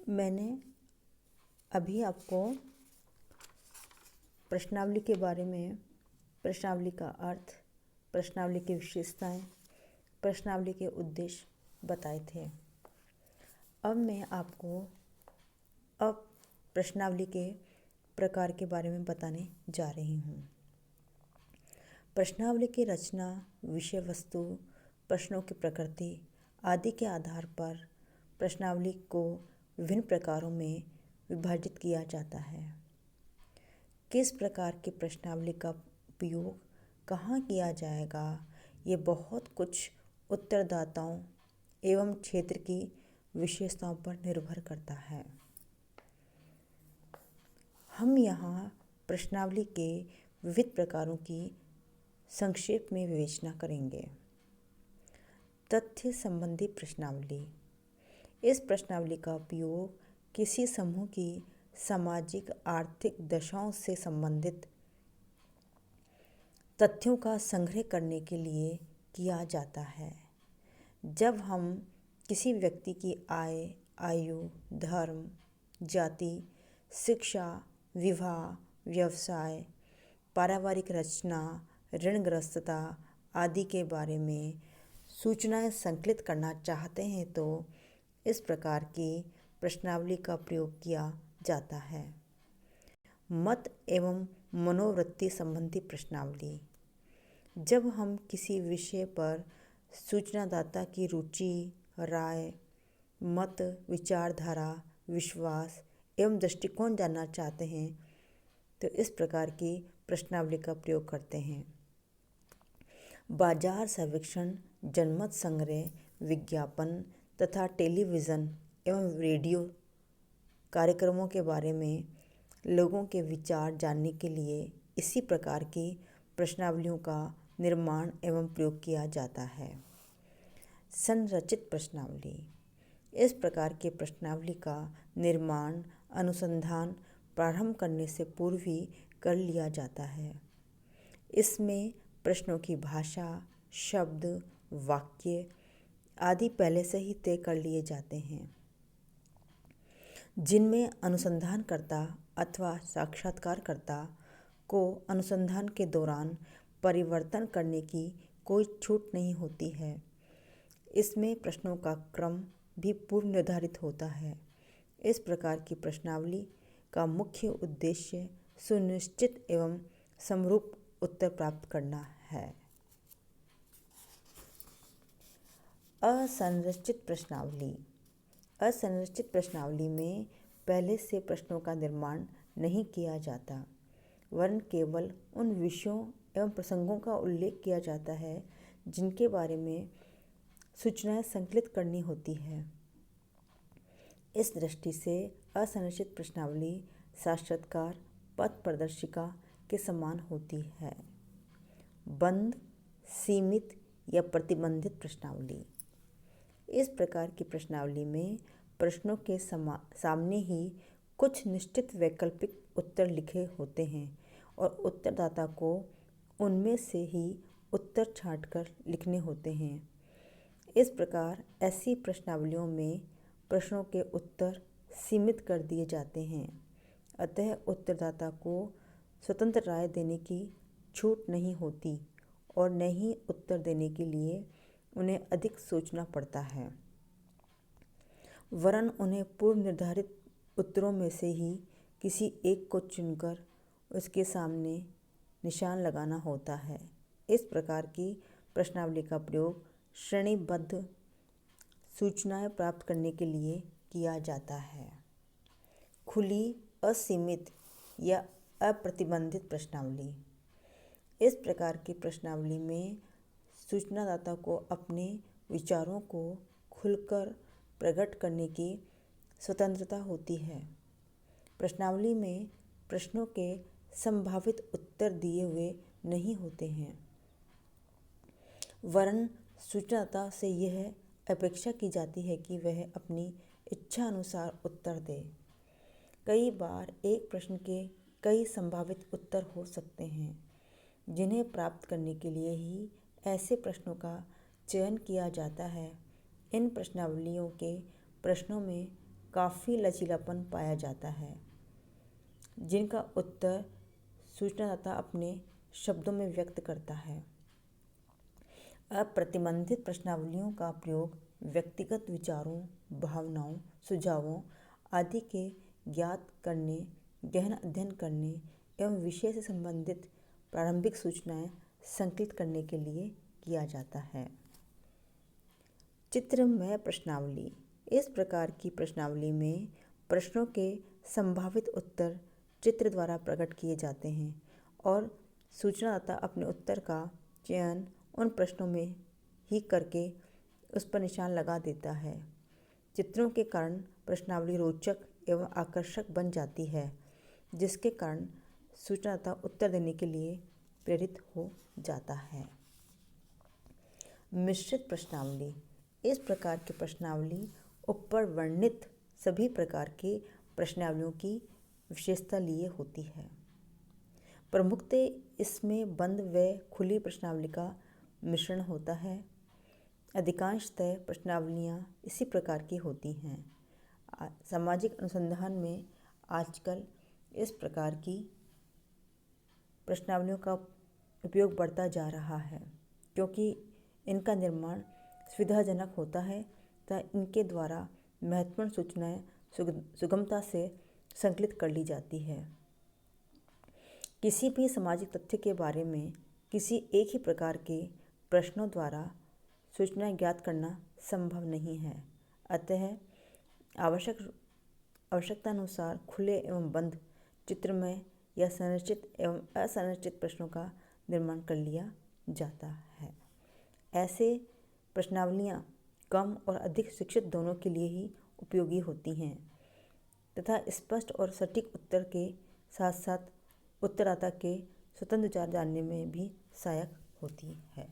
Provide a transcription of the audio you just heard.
मैंने अभी आपको प्रश्नावली के बारे में, प्रश्नावली का अर्थ, प्रश्नावली की विशेषताएं, प्रश्नावली के उद्देश्य बताए थे। अब मैं आपको प्रश्नावली के प्रकार के बारे में बताने जा रही हूँ। प्रश्नावली की रचना, विषय वस्तु, प्रश्नों की प्रकृति आदि के आधार पर प्रश्नावली को विभिन्न प्रकारों में विभाजित किया जाता है। किस प्रकार की प्रश्नावली का उपयोग कहाँ किया जाएगा, ये बहुत कुछ उत्तरदाताओं एवं क्षेत्र की विशेषताओं पर निर्भर करता है। हम यहाँ प्रश्नावली के विविध प्रकारों की संक्षेप में विवेचना करेंगे। तथ्य संबंधी प्रश्नावली। इस प्रश्नावली का उपयोग किसी समूह की सामाजिक आर्थिक दशाओं से संबंधित तथ्यों का संग्रह करने के लिए किया जाता है। जब हम किसी व्यक्ति की आय, आयु, धर्म, जाति, शिक्षा, विवाह, व्यवसाय, पारिवारिक रचना, ऋणग्रस्तता आदि के बारे में सूचनाएं संकलित करना चाहते हैं तो इस प्रकार की प्रश्नावली का प्रयोग किया जाता है। मत एवं मनोवृत्ति संबंधी प्रश्नावली। जब हम किसी विषय पर सूचनादाता की रुचि, राय, मत, विचारधारा, विश्वास एवं दृष्टिकोण जानना चाहते हैं तो इस प्रकार की प्रश्नावली का प्रयोग करते हैं। बाजार सर्वेक्षण, जनमत संग्रह, विज्ञापन तथा टेलीविज़न एवं रेडियो कार्यक्रमों के बारे में लोगों के विचार जानने के लिए इसी प्रकार की प्रश्नावलियों का निर्माण एवं प्रयोग किया जाता है। संरचित प्रश्नावली। इस प्रकार के प्रश्नावली का निर्माण, अनुसंधान प्रारंभ करने से पूर्व ही कर लिया जाता है। इसमें प्रश्नों की भाषा, शब्द, वाक्य आदि पहले से ही तय कर लिए जाते हैं, जिनमें अनुसंधानकर्ता अथवा साक्षात्कारकर्ता को अनुसंधान के दौरान परिवर्तन करने की कोई छूट नहीं होती है। इसमें प्रश्नों का क्रम भी पूर्व निर्धारित होता है। इस प्रकार की प्रश्नावली का मुख्य उद्देश्य सुनिश्चित एवं समरूप उत्तर प्राप्त करना है। असंरचित प्रश्नावली। असंरचित प्रश्नावली में पहले से प्रश्नों का निर्माण नहीं किया जाता, वरन केवल उन विषयों एवं प्रसंगों का उल्लेख किया जाता है जिनके बारे में सूचनाएं संकलित करनी होती है। इस दृष्टि से असंरचित प्रश्नावली साक्षात्कार पथ प्रदर्शिका के समान होती है। बंद, सीमित या प्रतिबंधित प्रश्नावली। इस प्रकार की प्रश्नावली में प्रश्नों के सामने ही कुछ निश्चित वैकल्पिक उत्तर लिखे होते हैं और उत्तरदाता को उनमें से ही उत्तर छांटकर लिखने होते हैं। इस प्रकार ऐसी प्रश्नावलियों में प्रश्नों के उत्तर सीमित कर दिए जाते हैं, अतः उत्तरदाता को स्वतंत्र राय देने की छूट नहीं होती और न ही उत्तर देने के लिए उन्हें अधिक सोचना पड़ता है, वरन उन्हें पूर्व निर्धारित उत्तरों में से ही किसी एक को चुनकर उसके सामने निशान लगाना होता है। इस प्रकार की प्रश्नावली का प्रयोग श्रेणीबद्ध सूचनाएं प्राप्त करने के लिए किया जाता है। खुली, असीमित या अप्रतिबंधित प्रश्नावली। इस प्रकार की प्रश्नावली में सूचनादाता को अपने विचारों को खुलकर प्रकट करने की स्वतंत्रता होती है। प्रश्नावली में प्रश्नों के संभावित उत्तर दिए हुए नहीं होते हैं, वरन सूचनादाता से यह अपेक्षा की जाती है कि वह अपनी इच्छा अनुसार उत्तर दे। कई बार एक प्रश्न के कई संभावित उत्तर हो सकते हैं, जिन्हें प्राप्त करने के लिए ही ऐसे प्रश्नों का चयन किया जाता है। इन प्रश्नावलियों के प्रश्नों में काफ़ी लचीलापन पाया जाता है, जिनका उत्तर सूचनादाता अपने शब्दों में व्यक्त करता है। अप्रतिबंधित प्रश्नावलियों का प्रयोग व्यक्तिगत विचारों, भावनाओं, सुझावों आदि के ज्ञात करने, गहन अध्ययन करने एवं विषय से संबंधित प्रारंभिक सूचनाएं संकलित करने के लिए किया जाता है। चित्रमय प्रश्नावली। इस प्रकार की प्रश्नावली में प्रश्नों के संभावित उत्तर चित्र द्वारा प्रकट किए जाते हैं और सूचनादाता अपने उत्तर का चयन उन प्रश्नों में ही करके उस पर निशान लगा देता है। चित्रों के कारण प्रश्नावली रोचक एवं आकर्षक बन जाती है, जिसके कारण सूचनादाता उत्तर देने के लिए प्रेरित हो जाता है। मिश्रित प्रश्नावली। इस प्रकार की प्रश्नावली ऊपर वर्णित सभी प्रकार के प्रश्नावलियों की विशेषता लिए होती है। प्रमुखतः इसमें बंद व खुली प्रश्नावली का मिश्रण होता है। अधिकांशतः प्रश्नावलियाँ इसी प्रकार की होती हैं। सामाजिक अनुसंधान में आजकल इस प्रकार की प्रश्नावलियों का उपयोग बढ़ता जा रहा है, क्योंकि इनका निर्माण सुविधाजनक होता है तथा इनके द्वारा महत्वपूर्ण सूचनाएं सुगमता से संकलित कर ली जाती है। किसी भी सामाजिक तथ्य के बारे में किसी एक ही प्रकार के प्रश्नों द्वारा सूचनाएं ज्ञात करना संभव नहीं है। अतः आवश्यकतानुसार खुले एवं बंद, चित्रमय या संरचित एवं असंरचित प्रश्नों का निर्माण कर लिया जाता है। ऐसे प्रश्नावलियाँ कम और अधिक शिक्षित दोनों के लिए ही उपयोगी होती हैं तथा स्पष्ट और सटीक उत्तर के साथ साथ उत्तरदाता के स्वतंत्र विचार जानने में भी सहायक होती है।